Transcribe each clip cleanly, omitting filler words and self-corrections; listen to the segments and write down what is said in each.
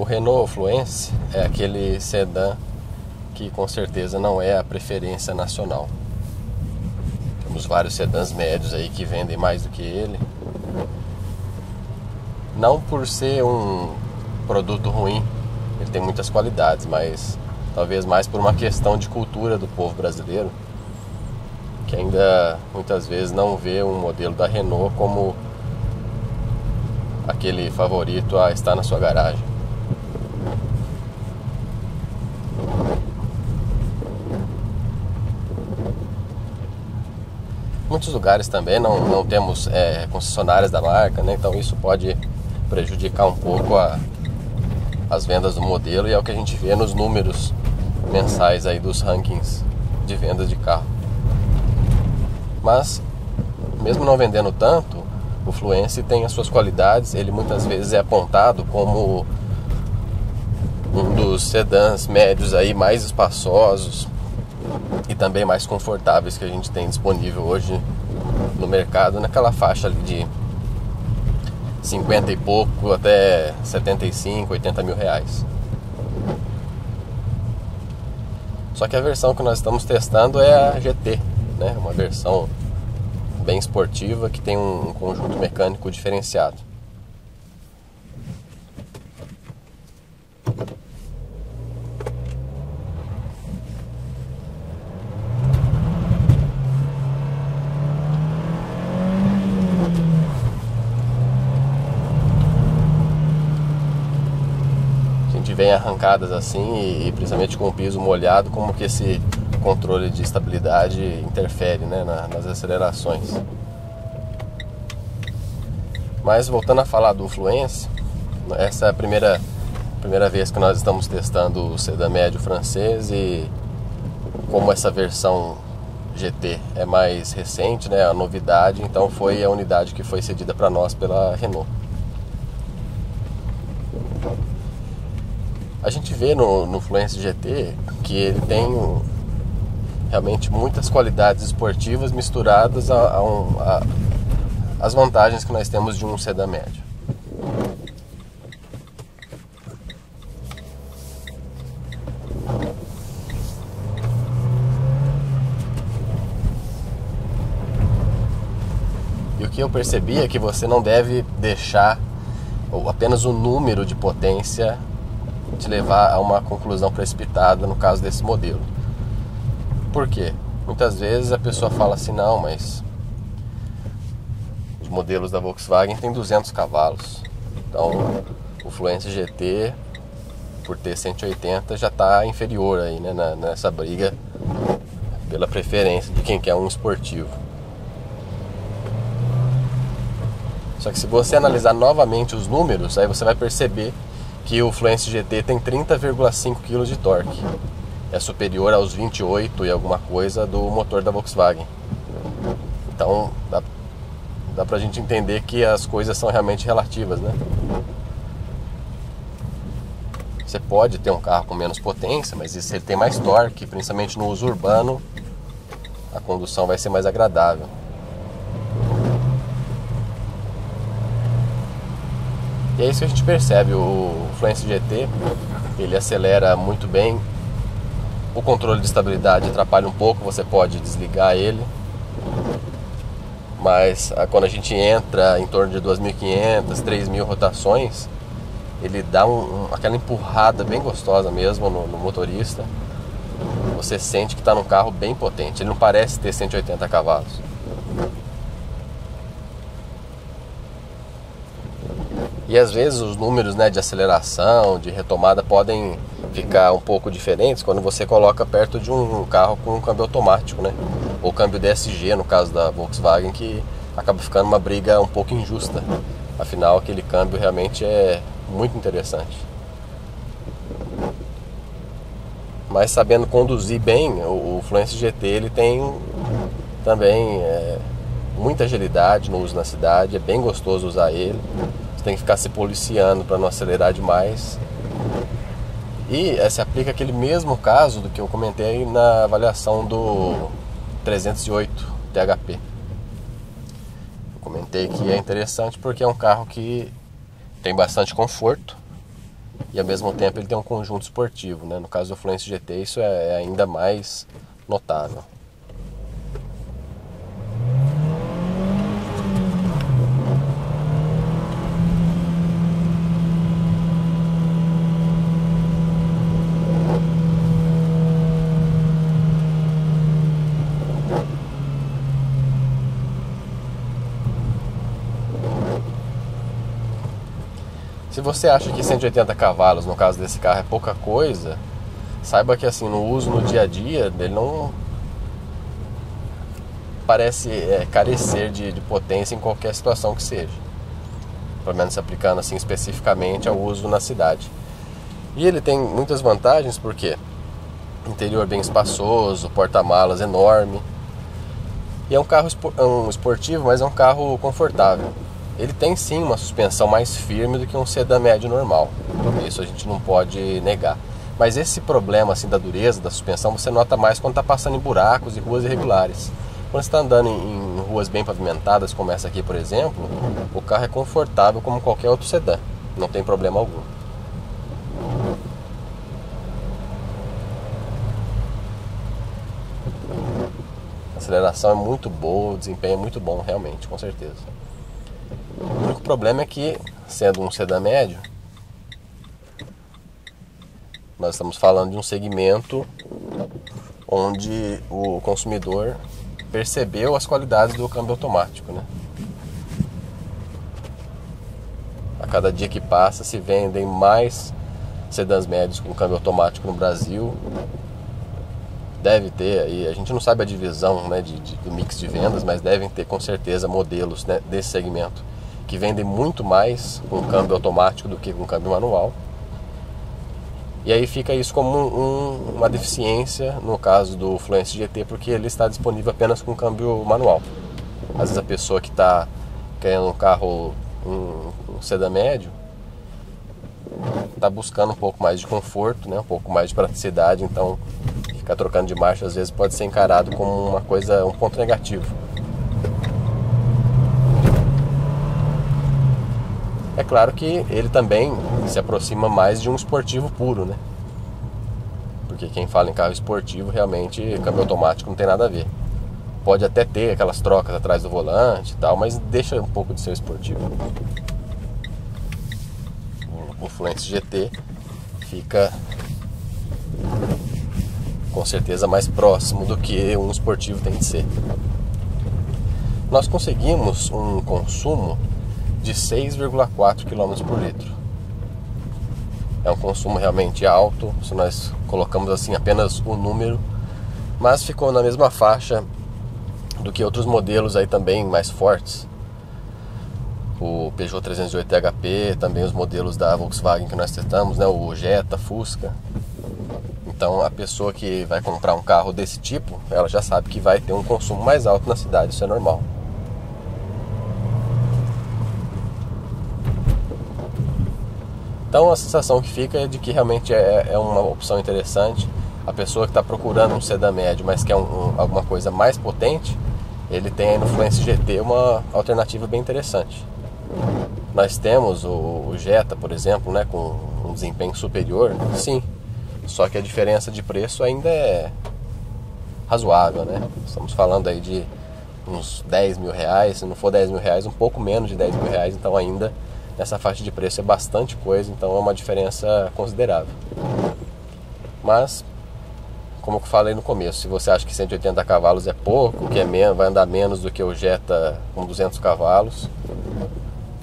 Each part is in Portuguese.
Renault Fluence é aquele sedã que com certeza não é a preferência nacional. Temos vários sedãs médios aí que vendem mais do que ele. Não por ser um produto ruim, ele tem muitas qualidades, mas talvez mais por uma questão de cultura do povo brasileiro, que ainda muitas vezes não vê um modelo da Renault como aquele favorito a estar na sua garagem. Muitos lugares também não temos concessionárias da marca, né? Então isso pode prejudicar um pouco as vendas do modelo, e é o que a gente vê nos números mensais aí dos rankings de vendas de carro. Mas mesmo não vendendo tanto, o Fluence tem as suas qualidades. Ele muitas vezes é apontado como um dos sedãs médios aí mais espaçosos e também mais confortáveis que a gente tem disponível hoje no mercado, naquela faixa ali de 50 e pouco até 75, 80 mil reais. Só que a versão que nós estamos testando é a GT, né? Uma versão bem esportiva que tem um conjunto mecânico diferenciado. Vem arrancadas assim e principalmente com o piso molhado, como que esse controle de estabilidade interfere, né, nas acelerações. Mas voltando a falar do Fluence, essa é a primeira vez que nós estamos testando o sedã médio francês, e como essa versão GT é mais recente, né, a novidade, então foi a unidade que foi cedida para nós pela Renault. A gente vê no Fluence GT que ele tem realmente muitas qualidades esportivas misturadas às vantagens que nós temos de um sedã médio. E o que eu percebi é que você não deve deixar apenas o número de potência te levar a uma conclusão precipitada no caso desse modelo. Por quê? Muitas vezes a pessoa fala assim, não, mas os modelos da Volkswagen tem 200 cavalos. Então o Fluence GT, por ter 180, já está inferior aí, né, nessa briga pela preferência de quem quer um esportivo. Só que se você analisar novamente os números, aí você vai perceber que o Fluence GT tem 30,5 kg de torque. É superior aos 28 e alguma coisa do motor da Volkswagen. Então dá pra gente entender que as coisas são realmente relativas, né? Você pode ter um carro com menos potência, mas se ele tem mais torque, principalmente no uso urbano, a condução vai ser mais agradável. E é isso que a gente percebe. O Fluence GT, ele acelera muito bem. O controle de estabilidade atrapalha um pouco, você pode desligar ele. Mas quando a gente entra em torno de 2.500, 3.000 rotações, ele dá aquela empurrada bem gostosa mesmo no motorista. Você sente que está num carro bem potente. Ele não parece ter 180 cavalos. E às vezes os números, né, de aceleração, de retomada podem ficar um pouco diferentes quando você coloca perto de um carro com um câmbio automático, né? Ou câmbio DSG, no caso da Volkswagen, que acaba ficando uma briga um pouco injusta. Afinal, aquele câmbio realmente é muito interessante. Mas sabendo conduzir bem, o Fluence GT ele tem também muita agilidade no uso na cidade, é bem gostoso usar ele. Você tem que ficar se policiando para não acelerar demais. E se aplica aquele mesmo caso do que eu comentei na avaliação do 308 THP. Eu comentei que é interessante porque é um carro que tem bastante conforto e ao mesmo tempo ele tem um conjunto esportivo, né? No caso do Fluence GT isso é ainda mais notável. Se você acha que 180 cavalos no caso desse carro é pouca coisa, saiba que assim, no uso no dia a dia ele não parece carecer de potência em qualquer situação que seja, pelo menos se aplicando assim especificamente ao uso na cidade. E ele tem muitas vantagens porque interior bem espaçoso, porta-malas enorme, e é um carro esportivo, mas é um carro confortável. Ele tem sim uma suspensão mais firme do que um sedã médio normal, isso a gente não pode negar. Mas esse problema assim da dureza da suspensão você nota mais quando está passando em buracos e ruas irregulares. Quando você está andando em ruas bem pavimentadas, como essa aqui por exemplo, o carro é confortável como qualquer outro sedã, não tem problema algum. A aceleração é muito boa, o desempenho é muito bom realmente, com certeza. O único problema é que, sendo um sedã médio, nós estamos falando de um segmento onde o consumidor percebeu as qualidades do câmbio automático, né? A cada dia que passa se vendem mais sedãs médios com câmbio automático no Brasil. Deve ter aí, a gente não sabe a divisão, né, do mix de vendas, mas devem ter com certeza modelos, né, desse segmento que vendem muito mais com câmbio automático do que com câmbio manual. E aí fica isso como uma deficiência no caso do Fluence GT, porque ele está disponível apenas com câmbio manual. Às vezes a pessoa que está querendo um carro, um sedã médio, está buscando um pouco mais de conforto, né, um pouco mais de praticidade, então ficar trocando de marcha às vezes pode ser encarado como uma coisa, um ponto negativo. É claro que ele também se aproxima mais de um esportivo puro, né? Porque quem fala em carro esportivo, realmente, câmbio automático não tem nada a ver. Pode até ter aquelas trocas atrás do volante e tal, mas deixa um pouco de ser esportivo. O Fluence GT fica com certeza mais próximo do que um esportivo tem de ser. Nós conseguimos um consumo de 6,4 km por litro. É um consumo realmente alto, se nós colocamos assim apenas o número, mas ficou na mesma faixa do que outros modelos aí também mais fortes. O Peugeot 308 HP, também os modelos da Volkswagen que nós testamos, né, o Jetta, Fusca. Então a pessoa que vai comprar um carro desse tipo, ela já sabe que vai ter um consumo mais alto na cidade, isso é normal. Então a sensação que fica é de que realmente é uma opção interessante. A pessoa que está procurando um sedã médio, mas quer alguma coisa mais potente, ele tem aí no Fluence GT uma alternativa bem interessante. Nós temos o Jetta, por exemplo, né, com um desempenho superior, sim, só que a diferença de preço ainda é razoável, né? Estamos falando aí de uns 10 mil reais, se não for 10 mil reais, um pouco menos de 10 mil reais, então ainda nessa faixa de preço é bastante coisa, então é uma diferença considerável. Mas, como eu falei no começo, se você acha que 180 cavalos é pouco, que é menos, vai andar menos do que o Jetta com 200 cavalos,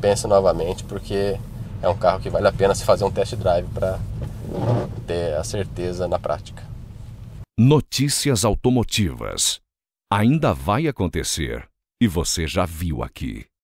pense novamente, porque é um carro que vale a pena se fazer um test drive para ter a certeza na prática. Notícias automotivas. Ainda vai acontecer e você já viu aqui.